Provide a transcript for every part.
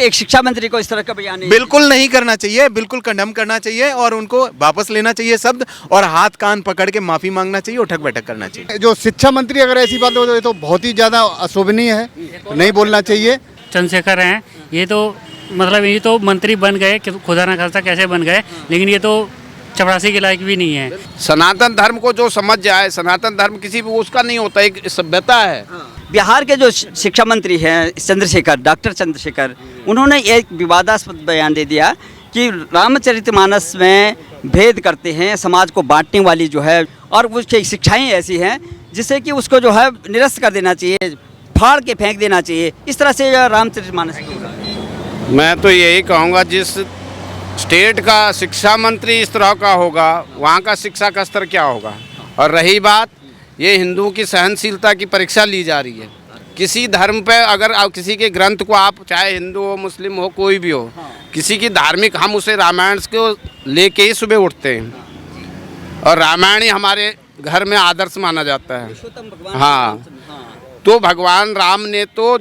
एक शिक्षा मंत्री को इस तरह का बयान नहीं बिल्कुल नहीं करना चाहिए, बिल्कुल कंडम करना चाहिए और उनको वापस लेना चाहिए शब्द और हाथ कान पकड़ के माफी मांगना चाहिए, उठक बैठक करना चाहिए। जो शिक्षा मंत्री अगर ऐसी बात हो तो बहुत ही ज़्यादा अशोभनीय है, नहीं बोलना चाहिए। चंद्रशेखर हैं, ये तो मतलब ये तो मंत्री बन गए, खुदा ना खास्ता कैसे बन गए, लेकिन ये तो चपरासी के लायक भी नहीं है। सनातन धर्म को जो समझ जाए, सनातन धर्म किसी भी उसका नहीं होता, एक सभ्यता है। बिहार के जो शिक्षा मंत्री हैं चंद्रशेखर, डॉक्टर चंद्रशेखर, उन्होंने एक विवादास्पद बयान दे दिया कि रामचरितमानस में भेद करते हैं, समाज को बांटने वाली जो है, और उसकी शिक्षाएं ऐसी हैं जिससे कि उसको जो है निरस्त कर देना चाहिए, फाड़ के फेंक देना चाहिए। इस तरह से रामचरितमानस। मैं तो यही कहूँगा, जिस स्टेट का शिक्षा मंत्री इस तरह का होगा, वहाँ का शिक्षा का स्तर क्या होगा। और रही बात, ये हिंदुओं की सहनशीलता की परीक्षा ली जा रही है। किसी धर्म पे अगर आप किसी के ग्रंथ को, आप चाहे हिंदू हो, मुस्लिम हो, कोई भी हो, किसी की धार्मिक, हम उसे रामायण को लेके ही सुबह उठते हैं और रामायण ही हमारे घर में आदर्श माना जाता है। हाँ, तो भगवान राम ने तो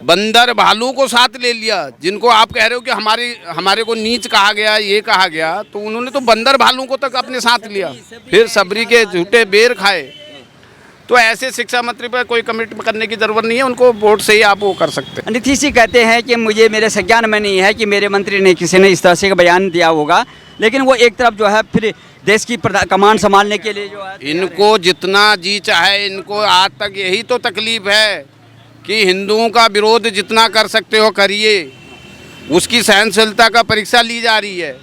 बंदर भालू को साथ ले लिया। जिनको आप कह रहे हो कि हमारे को नीच कहा गया, ये कहा गया, तो उन्होंने तो बंदर भालू को तक अपने साथ लिया, फिर सबरी के झूठे बेर खाए। तो ऐसे शिक्षा मंत्री पर कोई कमिट करने की जरूरत नहीं है, उनको वोट से ही आप वो कर सकते हैं। नीतीश जी कहते हैं कि मुझे मेरे संज्ञान में नहीं है कि मेरे मंत्री ने किसी ने इस तरह से बयान दिया होगा, लेकिन वो एक तरफ जो है फिर देश की कमान संभालने के लिए जो है, इनको जितना जी चाहे, इनको आज तक यही तो तकलीफ है कि हिंदुओं का विरोध जितना कर सकते हो करिए, उसकी सहनशीलता का परीक्षा ली जा रही है।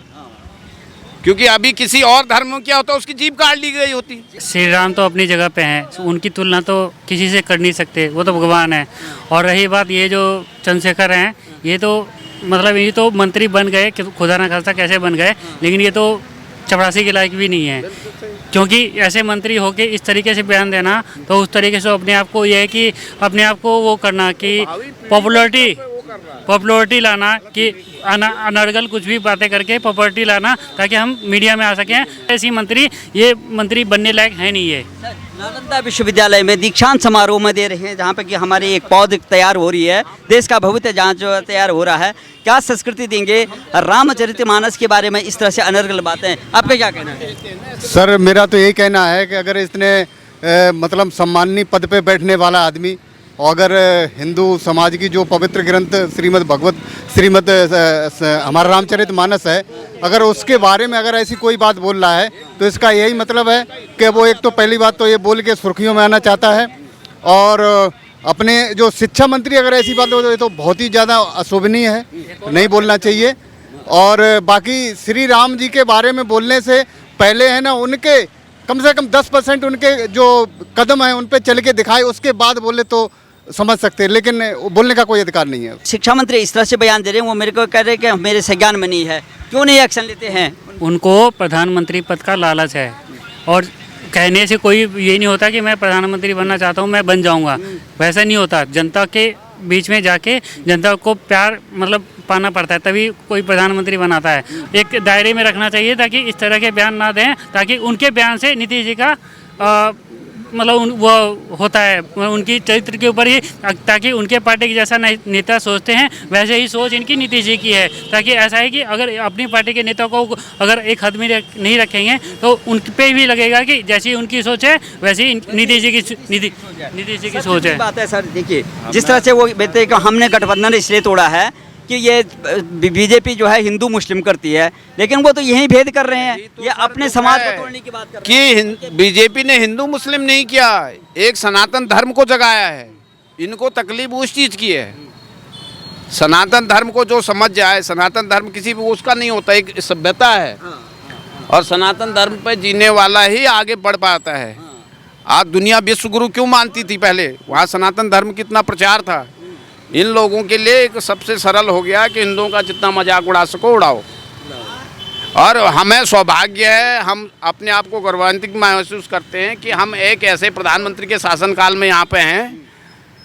क्योंकि अभी किसी और धर्म में क्या होता है, उसकी जीभ काट ली गई होती। श्री राम तो अपनी जगह पे हैं, उनकी तुलना तो किसी से कर नहीं सकते, वो तो भगवान है। और रही बात, ये जो चंद्रशेखर हैं, ये तो मतलब ये तो मंत्री बन गए, खुदा ना खास्ता कैसे बन गए, लेकिन ये तो चपरासी के लायक भी नहीं है। क्योंकि ऐसे मंत्री होके इस तरीके से बयान देना, तो उस तरीके से अपने आप को ये है कि अपने आप को वो करना कि पॉपुलरिटी लाना, कि अनर्गल कुछ भी बातें करके पॉपुलरिटी लाना ताकि हम मीडिया में आ सकें। ऐसी मंत्री, ये मंत्री बनने लायक है नहीं है। नालंदा विश्वविद्यालय में दीक्षांत समारोह में दे रहे हैं, जहाँ पे कि हमारी एक पौध तैयार हो रही है, देश का भविष्य जहाँ जो तैयार हो रहा है। क्या संस्कृति देंगे रामचरितमानस के बारे में इस तरह से अनर्गल बातें, आपका क्या कहना है? सर, मेरा तो यही कहना है कि अगर इतने मतलब सम्माननीय पद पे बैठने वाला आदमी, और अगर हिंदू समाज की जो पवित्र ग्रंथ श्रीमद हमारा रामचरितमानस है, अगर उसके बारे में अगर ऐसी कोई बात बोल रहा है, तो इसका यही मतलब है कि वो एक तो पहली बात तो ये बोल के सुर्खियों में आना चाहता है, और अपने जो शिक्षा मंत्री अगर ऐसी बात हो तो बहुत ही ज़्यादा अशोभनीय है, नहीं बोलना चाहिए। और बाकी श्री राम जी के बारे में बोलने से पहले है ना, उनके कम से कम 10% उनके जो कदम हैं उन पे चल के दिखाए, उसके बाद बोले तो समझ सकते हैं, लेकिन बोलने का कोई अधिकार नहीं है। शिक्षा मंत्री इस तरह से बयान दे रहे हैं, वो मेरे को कह रहे हैं कि मेरे संज्ञान में नहीं है, क्यों नहीं एक्शन लेते हैं? उनको प्रधानमंत्री पद का लालच है, और कहने से कोई ये नहीं होता कि मैं प्रधानमंत्री बनना चाहता हूँ, मैं बन जाऊँगा, वैसा नहीं होता। जनता के बीच में जाके जनता को प्यार मतलब पाना पड़ता है, तभी कोई प्रधानमंत्री बनाता है। एक दायरे में रखना चाहिए ताकि इस तरह के बयान ना दें, ताकि उनके बयान से नीतीश जी का मतलब वो होता है उनकी चरित्र के ऊपर ही, ताकि उनके पार्टी के जैसा नेता सोचते हैं वैसे ही सोच इनकी नीतीश जी की है। ताकि ऐसा है कि अगर अपनी पार्टी के नेता को अगर एक हद में नहीं रखेंगे तो उन पे भी लगेगा कि जैसी उनकी सोच है वैसी नीतीश जी की सोच है। बात है सर, देखिए जिस तरह से वो कहते हैं कि हमने गठबंधन इसलिए तोड़ा है कि ये बीजेपी जो है हिंदू मुस्लिम करती है, लेकिन वो तो यही भेद कर रहे हैं, ये अपने समाज को तोड़ने की बात कर रहे हैं। कि बीजेपी ने हिंदू मुस्लिम नहीं किया, एक सनातन धर्म को जगाया है। इनको तकलीफ उस चीज़ की है, सनातन धर्म को जो समझ जाए, सनातन धर्म किसी भी उसका नहीं होता, एक सभ्यता है, और सनातन धर्म पे जीने वाला ही आगे बढ़ पाता है। आज दुनिया विश्व गुरु क्यों मानती थी पहले, वहाँ सनातन धर्म कितना प्रचार था। इन लोगों के लिए एक सबसे सरल हो गया कि हिंदुओं का जितना मजाक उड़ा सको उड़ाओ। और हमें सौभाग्य है, हम अपने आप को गौरवान्वित महसूस करते हैं कि हम एक ऐसे प्रधानमंत्री के शासनकाल में यहाँ पे हैं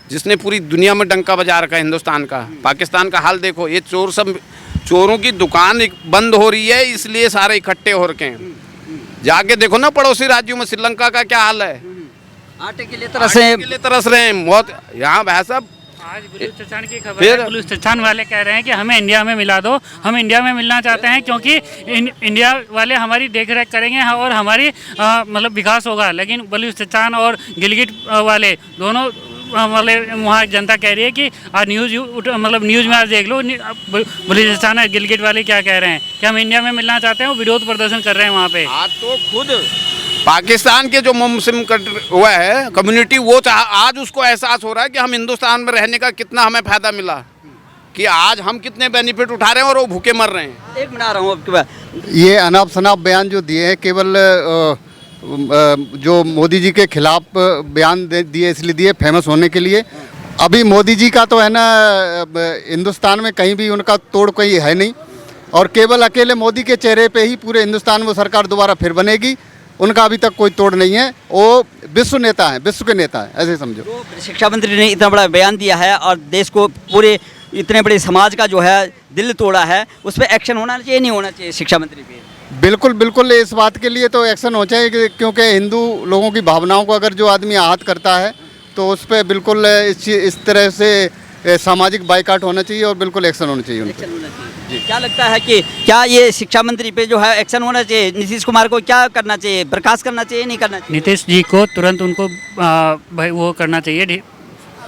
जिसने पूरी दुनिया में डंका बजा रखा है हिंदुस्तान का। पाकिस्तान का हाल देखो, ये चोर सब, चोरों की दुकान बंद हो रही है, इसलिए सारे इकट्ठे हो रखे हैं। जाके देखो ना पड़ोसी राज्यों में, श्रीलंका का क्या हाल है, आटे के लिए तरस रहे हैं। मौत यहाँ भाई साहब आज बलूचिस्तान की खबर फिर- है, बलूचिस्तान वाले कह रहे हैं कि हमें इंडिया में मिला दो, हम इंडिया में मिलना चाहते हैं क्योंकि इंडिया वाले हमारी देख रेख करेंगे और हमारी मतलब विकास होगा। लेकिन बलूचिस्तान और गिलगिट वाले दोनों मतलब वहाँ जनता कह रही है कि आज मतलब न्यूज़ में आज देख लो बलूचिस्तान और गिलगिट वाले क्या कह रहे हैं कि हम इंडिया में मिलना चाहते हैं, वो विरोध प्रदर्शन कर रहे हैं वहाँ पे। आज तो खुद पाकिस्तान के जो मुस्लिम हुआ है कम्युनिटी, वो आज उसको एहसास हो रहा है कि हम हिंदुस्तान में रहने का कितना हमें फ़ायदा मिला, कि आज हम कितने बेनिफिट उठा रहे हैं और वो भूखे मर रहे हैं। एक मिनट आ रहा हूँ आपके पास। ये अनाप शनाप बयान जो दिए हैं केवल जो मोदी जी के खिलाफ बयान दिए इसलिए दिए फेमस होने के लिए। अभी मोदी जी का तो है ना हिंदुस्तान में कहीं भी उनका तोड़ कोई है नहीं, और केवल अकेले मोदी के चेहरे पे ही पूरे हिंदुस्तान में सरकार दोबारा फिर बनेगी। उनका अभी तक कोई तोड़ नहीं है, वो विश्व नेता हैं, विश्व के नेता हैं, ऐसे समझो। तो शिक्षा मंत्री ने इतना बड़ा बयान दिया है और देश को पूरे इतने बड़े समाज का जो है दिल तोड़ा है, उस पर एक्शन होना चाहिए नहीं होना चाहिए शिक्षा मंत्री पे? बिल्कुल बिल्कुल, इस बात के लिए तो एक्शन हो चाहिए क्योंकि हिंदू लोगों की भावनाओं को अगर जो आदमी आहत करता है तो उस पर बिल्कुल इस तरह से सामाजिक बाइकाट होना चाहिए और बिल्कुल एक्शन होना चाहिए उन पर। एक्शन होना चाहिए। क्या लगता है कि क्या ये शिक्षा मंत्री पे जो है एक्शन होना चाहिए? नीतीश कुमार को क्या करना चाहिए, बर्खास्त करना चाहिए नहीं करना चाहिए? नीतीश जी को तुरंत उनको भाई वो करना चाहिए,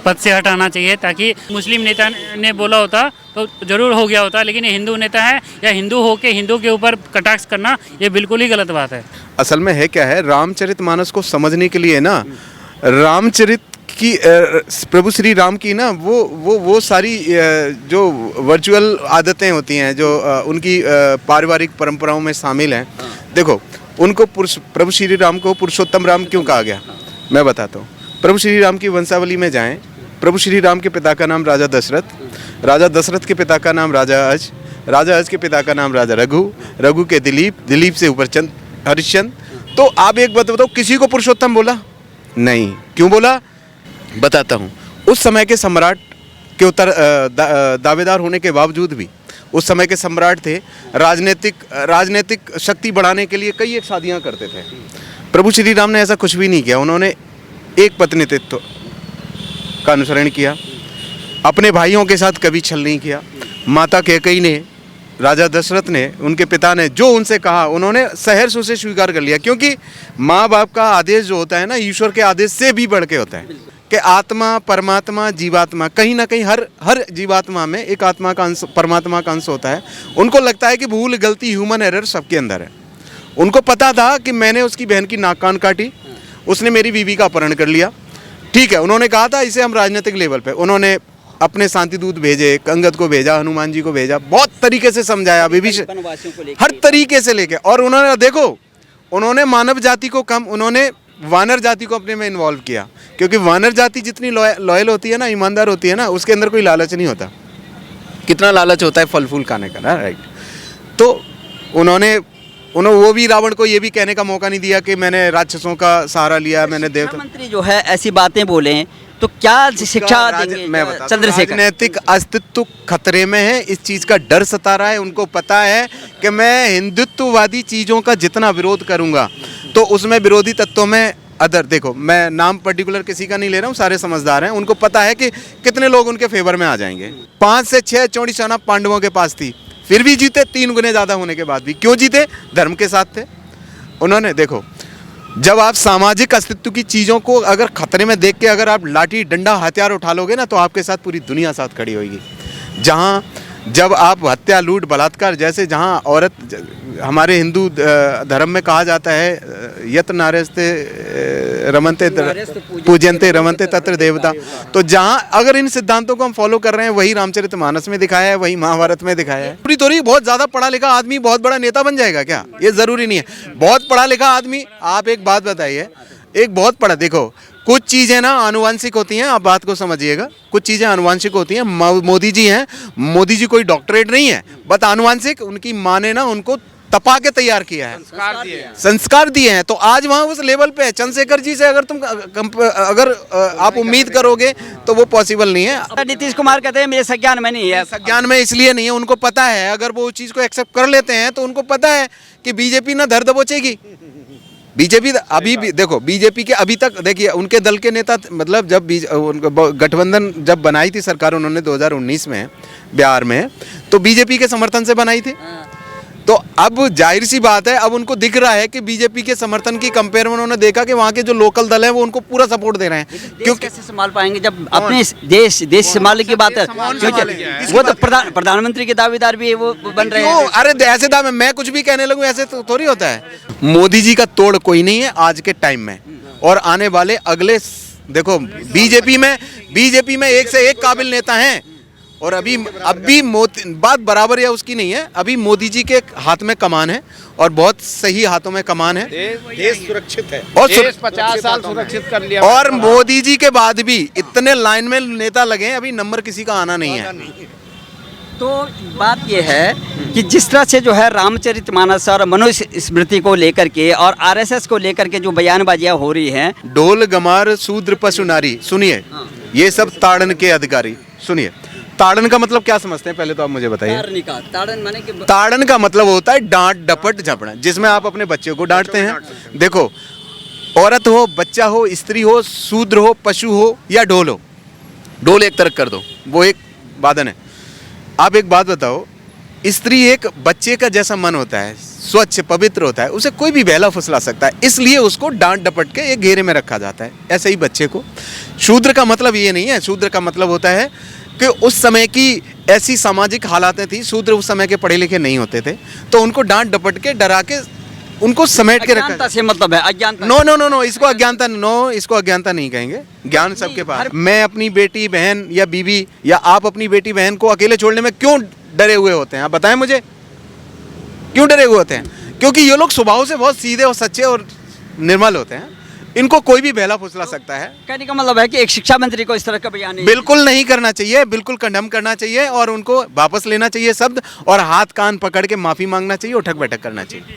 पद से हटाना चाहिए, ताकि मुस्लिम नेता ने बोला होता तो जरूर हो गया होता, लेकिन ये हिंदू नेता है या हिंदू होके हिंदू के ऊपर कटाक्ष करना ये बिल्कुल ही गलत बात है। असल में है क्या है, रामचरितमानस को समझने के लिए ना रामचरित की प्रभु श्री राम की ना वो सारी जो वर्चुअल आदतें होती हैं जो उनकी पारिवारिक परंपराओं में शामिल हैं। देखो, उनको प्रभु श्री राम को पुरुषोत्तम राम क्यों कहा गया, मैं बताता हूँ। प्रभु श्री राम की वंशावली में जाएं, प्रभु श्री राम के पिता का नाम राजा दशरथ, राजा दशरथ के पिता का नाम राजा अज, राजा अज के पिता का नाम राजा रघु, रघु के दिलीप, दिलीप से ऊपर चंद हरिश्चंद्र। तो आप एक बात बताओ, किसी को पुरुषोत्तम बोला नहीं? क्यों बोला, बताता हूँ। उस समय के सम्राट के दावेदार होने के बावजूद भी उस समय के सम्राट थे, राजनीतिक शक्ति बढ़ाने के लिए कई एक शादियाँ करते थे। प्रभु श्री राम ने ऐसा कुछ भी नहीं किया। उन्होंने एक पत्नीत्व का अनुसरण किया, अपने भाइयों के साथ कभी छल नहीं किया। माता कैकेयी ने, राजा दशरथ ने, उनके पिता ने जो उनसे कहा उन्होंने सहर्ष उसे स्वीकार कर लिया, क्योंकि माँ बाप का आदेश जो होता है ना, ईश्वर के आदेश से भी बढ़ के होता है कि आत्मा, परमात्मा, जीवात्मा, कहीं ना कहीं हर जीवात्मा में एक आत्मा का अंश, परमात्मा का अंश होता है। उनको लगता है कि भूल गलती, ह्यूमन एरर सबके अंदर है। उनको पता था कि मैंने उसकी बहन की नाक कान काटी, उसने मेरी बीवी का अपहरण कर लिया, ठीक है। उन्होंने कहा था इसे हम राजनीतिक लेवल पे, उन्होंने अपने शांति दूत भेजे, अंगद को भेजा, हनुमान जी को भेजा, बहुत तरीके से समझाया, विभीषण, हर तरीके से लेके। और उन्होंने देखो, उन्होंने मानव जाति को कम, उन्होंने वानर जाति को अपने में इन्वॉल्व किया, क्योंकि वानर जाति जितनी लॉयल होती है ना, ईमानदार होती है ना, उसके अंदर कोई लालच नहीं होता। कितना लालच होता है फल फूल खाने का ना, राइट। तो उन्होंने वो भी रावण को ये भी कहने का मौका नहीं दिया कि मैंने राक्षसों का सहारा लिया, मैंने देवता। मंत्री जो है ऐसी बातें बोले तो क्या शिक्षा देंगे चंद्रशेखर? राजनीतिक अस्तित्व खतरे में है, इस चीज का डर सता रहा है। उनको पता है कि मैं हिंदुत्ववादी चीजों का जितना विरोध करूंगा तो उसमें विरोधी तत्वों में अदर, देखो मैं नाम पर्टिकुलर किसी का नहीं ले रहा हूँ, सारे समझदार हैं, उनको पता है कि कितने लोग उनके फेवर में आ जाएंगे। 5 से 6 चौड़ी सेना पांडवों के पास थी, फिर भी जीते, 3 गुने ज़्यादा होने के बाद भी। क्यों जीते? धर्म के साथ थे उन्होंने। देखो, जब आप सामाजिक अस्तित्व की चीज़ों को अगर खतरे में देख के अगर आप लाठी डंडा हथियार उठा लोगे ना, तो आपके साथ पूरी दुनिया साथ खड़ी होगी। जहाँ जब आप हत्या, लूट, बलात्कार जैसे, जहाँ औरत, हमारे हिंदू धर्म में कहा जाता है यत नार्यस्ते रमनते पूजनते रमनते तत्र देवता। तो जहाँ अगर इन सिद्धांतों को हम फॉलो कर रहे हैं, वही रामचरितमानस में दिखाया है, वही महाभारत में दिखाया है। पूरी थोड़ी बहुत ज़्यादा पढ़ा लिखा आदमी बहुत बड़ा नेता बन जाएगा क्या? ये ज़रूरी नहीं है। बहुत पढ़ा लिखा आदमी, आप एक बात बताइए, एक बहुत पढ़ा, देखो कुछ चीज़ें ना आनुवंशिक होती हैं, आप बात को समझिएगा, कुछ चीज़ें आनुवंशिक होती हैं। मोदी जी हैं, मोदी जी कोई डॉक्टरेट नहीं है, बट आनुवंशिक, उनकी माँ ने ना उनको तपा के तैयार किया है, संस्कार दिए हैं। तो आज वहाँ उस लेवल पे है। चंद्रशेखर जी से अगर आप उम्मीद करोगे तो वो पॉसिबल नहीं है। नीतीश कुमार कहते हैं मेरे संज्ञान में नहीं है। संज्ञान में इसलिए नहीं है, उनको पता है अगर वो उस चीज़ को एक्सेप्ट कर लेते हैं तो उनको पता है कि बीजेपी ना धर दबोचेगी। बीजेपी अभी भी देखो, बीजेपी के अभी तक देखिए उनके दल के नेता मतलब जब गठबंधन जब बनाई थी सरकार उन्होंने 2019 में बिहार में, तो बीजेपी के समर्थन से बनाई थी। तो अब जाहिर सी बात है, अब उनको दिख रहा है कि बीजेपी के समर्थन की कंपेयर में उन्होंने देखा कि वहाँ के जो लोकल दल है वो उनको पूरा सपोर्ट दे रहे हैं। क्यों कैसे संभाल पाएंगे जब अपने देश संभालने की बात है? क्योंकि वो तो प्रधानमंत्री के दावेदार भी है, वो बन रहे हैं। अरे ऐसे दावे मैं कुछ भी कहने लगूं ऐसे तो थोड़ी होता है। मोदी जी का तोड़ कोई नहीं है आज के टाइम में, और आने वाले अगले देखो बीजेपी में एक से एक काबिल नेता हैं। और अभी बात बराबर या उसकी नहीं है, अभी मोदी जी के हाथ में कमान है और बहुत सही हाथों में कमान है। देश सुरक्षित है और देश 50 साल सुरक्षित कर लिया। और मोदी जी के बाद भी इतने लाइन में नेता लगे हैं, अभी नंबर किसी का आना नहीं है। तो बात ये है कि जिस तरह से जो है रामचरितमानस और मनुस्मृति को लेकर के और आरएसएस को लेकर के जो बयानबाजियां हो रही हैं, ढोल गमार शूद्र पशु नारी, सुनिए ये सब ताड़न के अधिकारी। सुनिए ताड़न का मतलब क्या समझते हैं पहले तो आप मुझे बताइए। ताड़न का मतलब होता है डांट डपट झपड़ा, जिसमें आप अपने बच्चे को डांटते हैं। देखो औरत हो, बच्चा हो, स्त्री हो, शूद्र हो, पशु हो या ढोल हो, ढोल एक तरफ कर दो, वो एक वादन है। आप एक बात बताओ, स्त्री एक बच्चे का जैसा मन होता है, स्वच्छ पवित्र होता है, उसे कोई भी बहला फुसला सकता है, इसलिए उसको डांट डपट के एक घेरे में रखा जाता है। ऐसे ही बच्चे को शूद्र का मतलब ये नहीं है। शूद्र का मतलब होता है कि उस समय की ऐसी सामाजिक हालातें थी, शूद्र उस समय के पढ़े लिखे नहीं होते थे, तो उनको डांट डपट के डरा के उनको समेट के रखा। से मतलब है अज्ञानता। नो इसको अज्ञानता नहीं कहेंगे। ज्ञान सबके पास। मैं अपनी बेटी बहन या बीवी या आप अपनी बेटी बहन को अकेले छोड़ने में क्यों डरे हुए होते हैं? आप बताएं मुझे, क्यों डरे हुए होते हैं? क्योंकि ये लोग स्वभाव से बहुत सीधे और सच्चे और निर्मल होते हैं, इनको कोई भी बहला फुसला सकता है। कहने का मतलब है कि एक शिक्षा मंत्री को इस तरह का बयान बिल्कुल नहीं करना चाहिए, बिल्कुल कंडम करना चाहिए और उनको वापस लेना चाहिए शब्द, और हाथ कान पकड़ के माफी मांगना चाहिए, उठक बैठक करना चाहिए।